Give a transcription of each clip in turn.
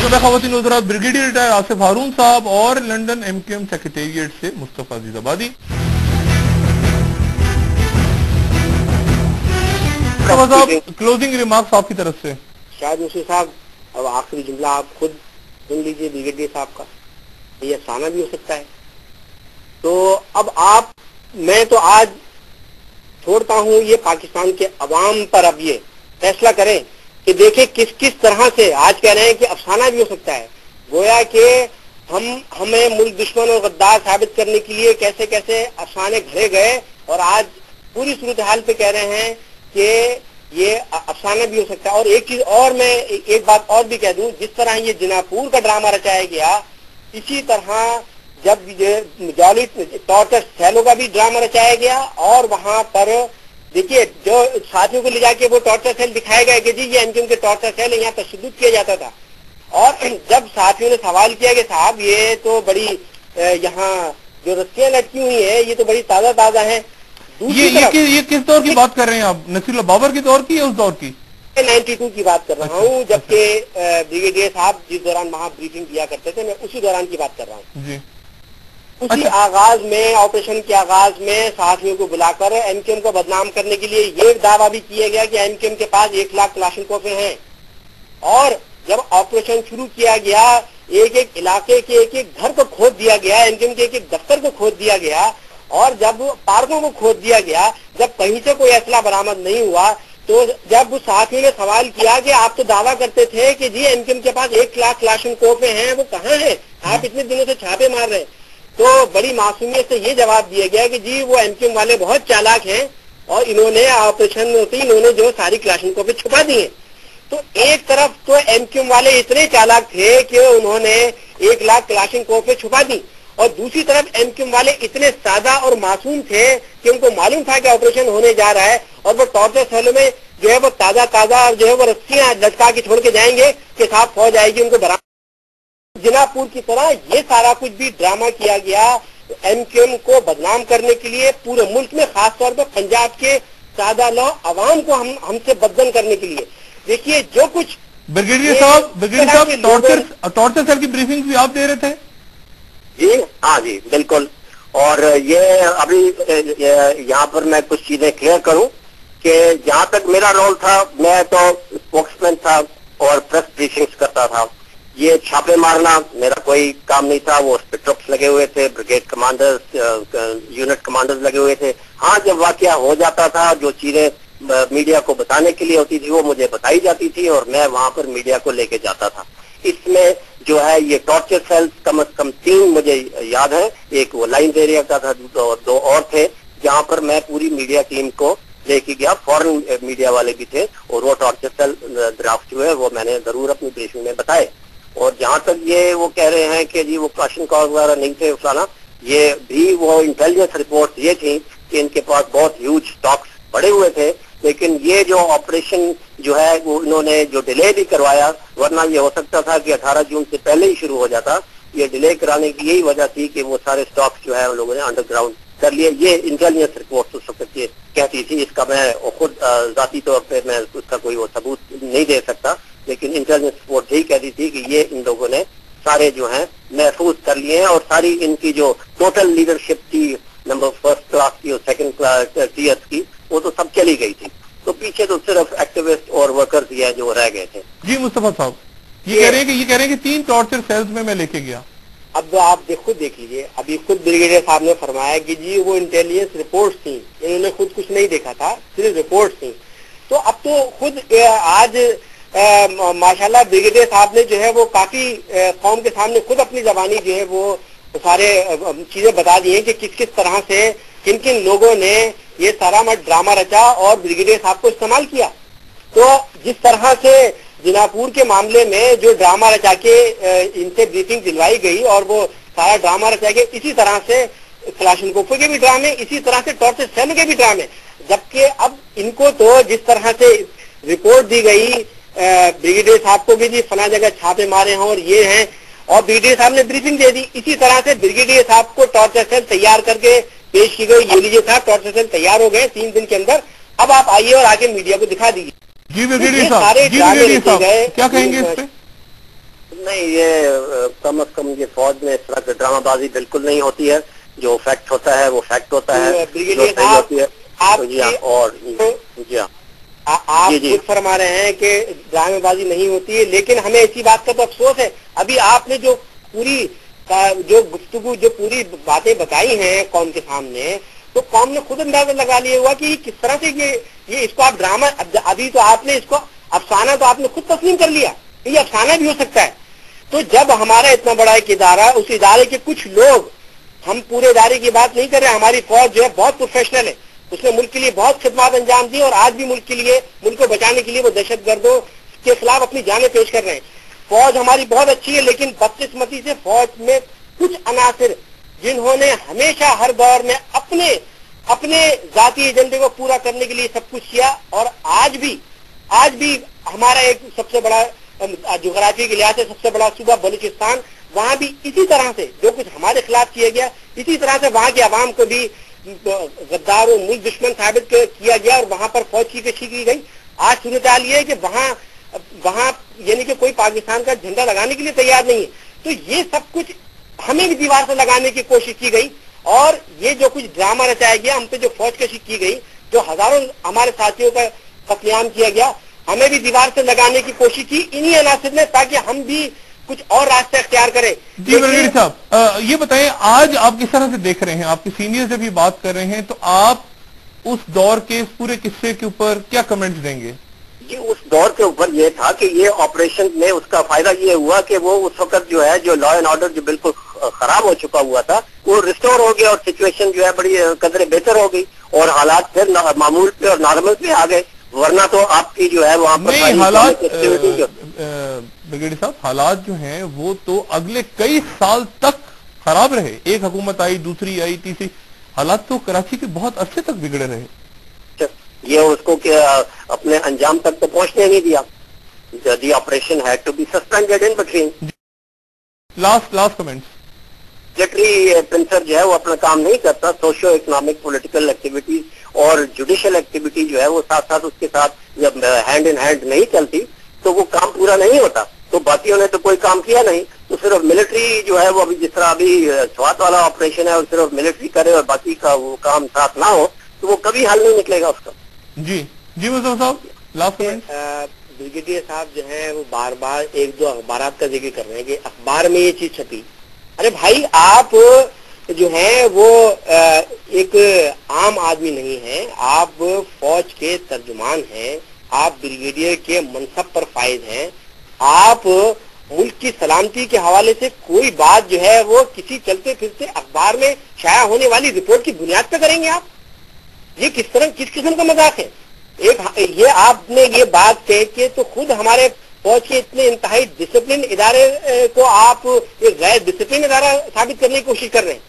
सुबह ख़वातीन वज़रात brigadier retire Asif हारून साहब और लंदन MKM सेक्रेटेरिएट से मुस्तफा अजीज़ाबादी। क्लोजिंग रिमार्क्स आपकी तरफ से। शायद मुझसे साहब अब आखिरी जुमला आप खुद सुन लीजिए ब्रिगेडियर साहब का, ये अफसाना भी हो सकता है। तो अब मैं तो आज छोड़ता हूँ, ये पाकिस्तान के अवाम पर अब ये फैसला करें कि देखें किस किस तरह से आज कह रहे हैं कि अफसाना भी हो सकता है, गोया कि हमें मुल्क दुश्मन और गद्दार साबित करने के लिए कैसे कैसे अफसाने घड़े गए और आज पूरी सूरत हाल पे कह रहे हैं कि ये अफसाना भी हो सकता है। और एक चीज और, मैं एक बात और भी कह दूं, जिस तरह ये जिनापुर का ड्रामा रचाया गया, इसी तरह जब टॉर्चर सेलों का भी ड्रामा रचाया गया और वहां पर देखिए जो साथियों को ले जाके वो टॉर्चर सेल दिखाया गया कि जी ये एमक्यूएम के टॉर्चर सेल है, यहाँ तशद्दुद किया जाता था। और जब साथियों ने सवाल किया कि साहब ये तो बड़ी यहाँ जो रस्सियां लटकी हुई है ये तो बड़ी ताजा है, ये किस दौर की बात कर रहे हैं आप? नसीरुल्लाह बाबर के दौर की या उस दौर की? 92 की बात कर रहा हूँ, जबकि ब्रिगेडियर साहब जिस दौरान वहाँ ब्रीफिंग दिया करते थे, मैं उसी दौरान की बात कर रहा हूँ। उसी आगाज में, ऑपरेशन के आगाज में साथियों को बुलाकर एमक्यूएम को बदनाम करने के लिए ये दावा भी किया गया कि एमक्यूएम के पास 1 लाख क्लाशनकोफे हैं। और जब ऑपरेशन शुरू किया गया, एक एक इलाके के एक एक घर को खोद दिया गया, एमक्यूएम के एक एक दफ्तर को खोद दिया गया और जब पार्कों को खोद दिया गया, जब कहीं से कोई असला बरामद नहीं हुआ, तो जब साथियों ने सवाल किया कि आप तो दावा करते थे कि जी एमक्यूएम के पास 1 लाख क्लाशनकोफे हैं, वो कहाँ है, आप इतने दिनों से छापे मार रहे हैं, तो बड़ी मासूमियत से ये जवाब दिया गया कि जी वो एमक्यूएम वाले बहुत चालाक हैं और इन्होंने ऑपरेशन होते इन्होंने जो सारी क्लाशनकोफे छुपा दी हैं। तो एक तरफ तो एमक्यूएम वाले इतने चालाक थे कि उन्होंने 1 लाख क्लाशनकोफे छुपा दी और दूसरी तरफ एमक्यूएम वाले इतने सादा और मासूम थे कि उनको मालूम था कि ऑपरेशन होने जा रहा है और वो टॉर्चर सेलों में जो है वो ताजा और जो है वो रस्सियां लटका के छोड़ के जाएंगे कि साहब फौज आएगी उनको बरामद। जिनापुर की तरह ये सारा कुछ भी ड्रामा किया गया एमक्यूएम को बदनाम करने के लिए पूरे मुल्क में, खासतौर पर पंजाब के सादा लो अवाम को हमसे बदनाम करने के लिए। देखिए जो कुछ ब्रिगेडियर साहब टॉर्चर सेल की ब्रीफिंग भी आप दे रहे थे? जी हाँ जी बिल्कुल। और ये अभी यहाँ पर मैं कुछ चीजें क्लियर करूं कि जहाँ तक मेरा रोल था, मैं तो स्पोक्समैन था और प्रेस ब्रीफिंग्स करता था। ये छापे मारना मेरा कोई काम नहीं था, वो उस पर ट्रप्स लगे हुए थे, ब्रिगेड कमांडर्स, यूनिट कमांडर्स लगे हुए थे। हाँ, जब वाकया हो जाता था, जो चीजें मीडिया को बताने के लिए होती थी वो मुझे बताई जाती थी और मैं वहां पर मीडिया को लेके जाता था। इसमें जो है ये टॉर्चर सेल्स कम से कम 3 मुझे याद है, एक वो लाइन्स एरिया का था, 2 और थे, जहाँ पर मैं पूरी मीडिया टीम को लेके गया। फॉरेन मीडिया वाले भी थे और वो टॉर्चर सेल ड्राफ्ट जो है वो मैंने जरूर अपनी ब्रीफिंग में बताए। और जहाँ तक ये वो कह रहे हैं कि जी वो क्लाशनकोफ वगैरह नहीं थे उठाना, ये भी वो इंटेलिजेंस रिपोर्ट ये थी कि इनके पास बहुत ह्यूज स्टॉक्स पड़े हुए थे, लेकिन ये जो ऑपरेशन जो है वो इन्होंने जो डिले भी करवाया, वरना ये हो सकता था कि 18 जून से पहले ही शुरू हो जाता। ये डिले कराने की यही वजह थी कि वो सारे स्टॉक्स जो है उन लोगों ने अंडरग्राउंड कर लिए। ये इंटेलिजेंस रिपोर्ट उस वक्त कहती थी, इसका मैं खुद जाती तौर पर मैं उसका कोई वो सबूत नहीं दे सकता, लेकिन इंटेलिजेंस रिपोर्ट यही कहती थी कि ये इन लोगों ने सारे जो हैं महफूज कर लिए हैं और सारी इनकी जो टोटल लीडरशिप थी नंबर 1st क्लास की और 2nd क्लास टीयर्स की, वो तो सब चली गई थी। तो पीछे तो सिर्फ एक्टिविस्ट और वर्कर्स ही है जो रह गए थे। जी मुस्तफा साहब ये कह रहे हैं कि 3 टॉर्चर सेल्स में मैं लेके गया। अब आप खुद देख लीजिए, अभी खुद ब्रिगेडियर साहब ने फरमाया कि जी वो इंटेलिजेंस रिपोर्ट्स थी, इन्होंने खुद कुछ नहीं देखा था, सिर्फ रिपोर्ट्स थी। तो अब तो खुद आज माशाल्लाह ब्रिगेडियर साहब ने जो है वो काफी कौम के सामने खुद अपनी जबानी जो है वो सारे चीजें बता दी हैं कि किस किस तरह से किन किन लोगों ने ये सारा ड्रामा रचा और ब्रिगेडियर साहब को इस्तेमाल किया। तो जिस तरह से जिनापुर के मामले में जो ड्रामा रचा के इनसे ब्रीफिंग दिलवाई गई और वो सारा ड्रामा रचा के, इसी तरह से क्लाशनकोफ के भी ड्रामे, इसी तरह से टॉर्चर सेल के भी ड्रामे, जबकि अब इनको तो जिस तरह से रिपोर्ट दी गई ब्रिगेडियर साहब को भी जी फला जगह छापे मारे हैं और ये हैं, और ब्रिगेडियर साहब ने ब्रीफिंग दे दी, इसी तरह से ब्रिगेडियर साहब को टॉर्चर सेल तैयार करके पेश की गई। ये लीजिए साहब टॉर्चर सेल तैयार हो गए 3 दिन के अंदर, अब आप आइए और आके मीडिया को दिखा दीजिए। जी ब्रिगेडियर साहब क्या कहेंगे इस पे? نہیں، یہ کم از کم یہ فوج میں اس طرح کی ڈرامہ بازی بالکل نہیں ہوتی ہے. جو فیکٹ ہوتا ہے وہ فیکٹ ہوتا ہے. آپ جی خود فرما رہے ہیں کہ ڈرامے بازی نہیں ہوتی ہے، لیکن ہمیں اسی بات کا تو افسوس ہے. ابھی آپ نے جو پوری گفتگو، جو پوری باتیں بتائی ہیں قوم کے سامنے، تو قوم نے خود اندازہ لگا لیا ہوا کہ کس طرح سے یہ اس کو آپ ڈرامہ، ابھی تو آپ نے اس کو افسانہ تو آپ نے خود تسلیم کر لیا کہ یہ افسانہ بھی ہو سکتا ہے. تو جب ہمارا اتنا بڑا ایک ادارہ، اس ادارے کے کچھ لوگ، ہم پورے ادارے کی بات نہیں کر رہے، ہماری فوج جو ہے بہت پروفیشنل ہے، اس نے ملک کے لیے بہت خدمات انجام دی، اور آج بھی ملک کو بچانے کے لیے وہ دہشت گردوں کے خلاف اپنی جانیں پیش کر رہے ہیں. فوج ہماری بہت اچھی ہے، لیکن بدقسمتی سے فوج میں کچھ عناصر جنہوں نے ہمیشہ ہر دور میں اپنے ذاتی ایجنڈے کو پورا کرنے کے لیے سب کچھ کیا، اور آج بھی ہمارا ایک سب سے بڑا جغرافیے کے لحاظ سے سب سے بڑا صوبہ بلوچستان، وہاں بھی اسی طرح سے جو کچھ ہمارے خلاف کیا گیا، اسی طرح سے وہاں کی عوام کو بھی غدار و ملک دشمن ثابت کیا گیا، اور وہاں پر فوج کی کشی کی گئی. آج صورتحال یہ ہے کہ وہاں یعنی کہ کوئی پاکستان کا جھنڈا لگانے کے لیے تیار نہیں ہے. تو یہ سب کچھ ہمیں بھی دیوار سے لگانے کی کوشش کی گئی، اور یہ جو کچھ ڈرامہ رچایا گیا، ہم پہ جو فوج کشی کی گئی، جو ہزاروں ہمارے ساتھیوں کا قتل عام کیا گیا، ہمیں بھی دیوار سے لگانے کی کوشش کی انہی عناصر نے، تاکہ ہم بھی کچھ اور راستہ اختیار کریں. جی برگیڈیئر صاحب، یہ بتائیں آج آپ کس طرح سے دیکھ رہے ہیں، آپ کے سینئر سے بھی بات کر رہے ہیں، تو آپ اس دور کے اس پورے قصے کے اوپر کیا کمنٹس دیں گے؟ جی، اس دور کے اوپر یہ تھا کہ یہ آپریشن میں اس کا فائدہ یہ ہوا کہ وہ اس وقت جو ہے جو لا اینڈ آرڈر جو بالکل خراب ہو چکا ہوا تھا، وہ ریسٹور ہو گیا، اور سچویشن جو ہے بڑی قدرے بہتر ہو گئی، اور حالات پھر معمول پہ اور نارمل پہ آ گئے. ورنہ تو آپ کی جو ہے وہاں پر نہیں، حالات برگیڈیئر صاحب، حالات جو ہیں وہ تو اگلے کئی سال تک خراب رہے. ایک حکومت آئی، دوسری آئی، تیسری، حالات تو کراچی کے بہت عرصے تک بگڑے رہے. یہ اس کو اپنے انجام تک تو پہنچنے نہیں دیا. The operation had to be suspended in between. Last comments. Secretary پرنسر جو ہے وہ اپنا کام نہیں کرتا. سوشو اکنامک پولیٹیکل ایکٹیویٹیز اور جوڈیشل ایکٹیویٹی جو ہے وہ ساتھ اس کے ساتھ جب ہینڈ ان ہینڈ نہیں چلتی تو وہ کام پورا نہیں ہوتا. تو باقیوں نے تو کوئی کام کیا نہیں، تو صرف ملٹری جو ہے وہ ابھی جس طرح ابھی سوات والا آپریشن ہے، اور صرف ملٹری کرے اور باقی کا وہ کام ساتھ نہ ہو، تو وہ کبھی حل نہیں نکلے گا اس کا. جی مصطفیٰ صاحب، لاسٹ کمنٹ. بریگیڈیئر صاحب جو ہیں وہ بار بار ایک دو اخبارات کا ذکر کر رہے ہیں کہ اخبار میں یہ چیز چھپی. ارے بھائی، آپ جو ہیں وہ ایک عام آدمی نہیں ہیں، آپ فوج کے ترجمان ہیں، آپ بریگیڈیئر کے منصب پر فائز ہیں. آپ ملک کی سلامتی کے حوالے سے کوئی بات جو ہے وہ کسی چلتے پھرتے اخبار میں شائع ہونے والی رپورٹ کی بنیاد پہ کریں گے؟ آپ یہ کس قسم کا مذاق ہے؟ یہ آپ نے یہ بات کہہ کے تو خود ہمارے فوج کے اتنے انتہائی ڈسپلن ادارے کو آپ ایک غیر ڈسپلن ادارہ ثابت کرنے کی کوشش کر رہے ہیں.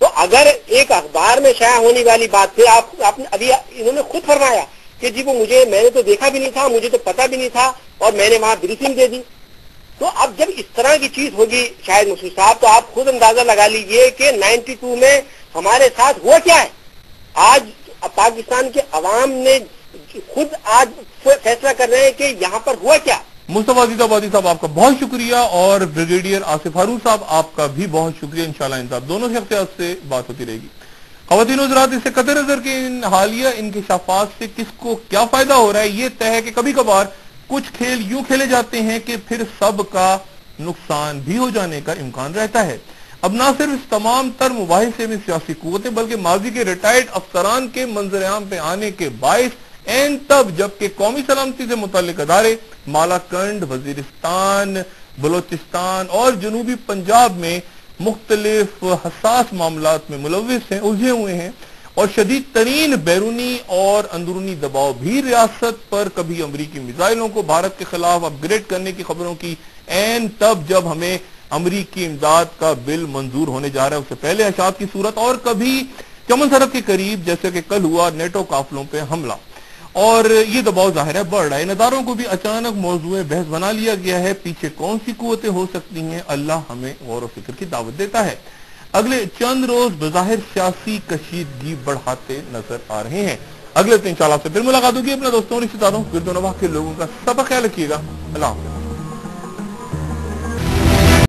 تو اگر ایک اخبار میں شائع ہونے والی بات تھی، آپ نے ابھی انہوں نے خود فرمایا کہ جی وہ میں نے تو دیکھا بھی نہیں تھا، مجھے تو پتا بھی نہیں تھا، اور میں نے وہاں بریفنگ دے دی. تو اب جب اس طرح کی چیز ہوگی شاید مسعود صاحب، تو آپ خود اندازہ لگا لیجئے کہ 92 میں ہمارے ساتھ ہوا کیا ہے. آج پاکستان کے عوام نے خود آج فیصلہ کر رہے ہیں کہ یہاں پر ہوا کیا. مصطفیٰ عزیز آبادی صاحب، آپ کا بہت شکریہ، اور بریگیڈیئر آصف ہارون صاحب آپ کا بھی بہت شکریہ. انشاءاللہ ان صاحب دونوں شخصیات سے بات ہوتی رہے گی. خواتین و حضرات، اس سے قطع نظر کے ان حالیہ انکشافات سے کس کو کیا فائدہ ہو رہا ہے، یہ طے ہے کہ کبھی کبھار کچھ کھیل یوں کھیلے جاتے ہیں کہ پھر سب کا نقصان بھی ہو جانے کا امکان رہتا ہے. اب نہ صرف اس تمام تر مباحثے میں سیاسی قوتیں بلکہ ماضی کے ریٹائرڈ افسران کے منظر عام پہ آنے کے باعث این تب جبکہ قومی سلامتی سے متعلق ادارے مالاکنڈ، وزیرستان، بلوچستان اور جنوبی پنجاب میں مختلف حساس معاملات میں ملوث ہیں، الجھے ہوئے ہیں، اور شدید ترین بیرونی اور اندرونی دباؤ بھی ریاست پر کبھی امریکی میزائلوں کو بھارت کے خلاف اپ گریڈ کرنے کی خبروں کی این تب جب ہمیں امریکی امداد کا بل منظور ہونے جا رہا ہے، اس سے پہلے اشاعت کی صورت، اور کبھی چمن سرحد کے قریب جیسے کہ کل ہوا نیٹو قافلوں پہ حملہ، اور یہ دباؤ ظاہر ہے بڑھ رہا ہے. ان اداروں کو بھی اچانک موضوع بحث بنا لیا گیا ہے. پیچھے کون سی قوتیں ہو سکتی ہیں، اللہ ہمیں غور و فکر کی دعوت دیتا ہے. اگلے چند روز بظاہر سیاسی کشیدگی بڑھاتے نظر آ رہے ہیں. اگلے 3 انشاءاللہ سے پھر ملاقات ہوگی. اپنے دوستوں، رشتہ داروں، گرد و نواح کے لوگوں کا سب خیال رکھیے گا. اللہ حافظ.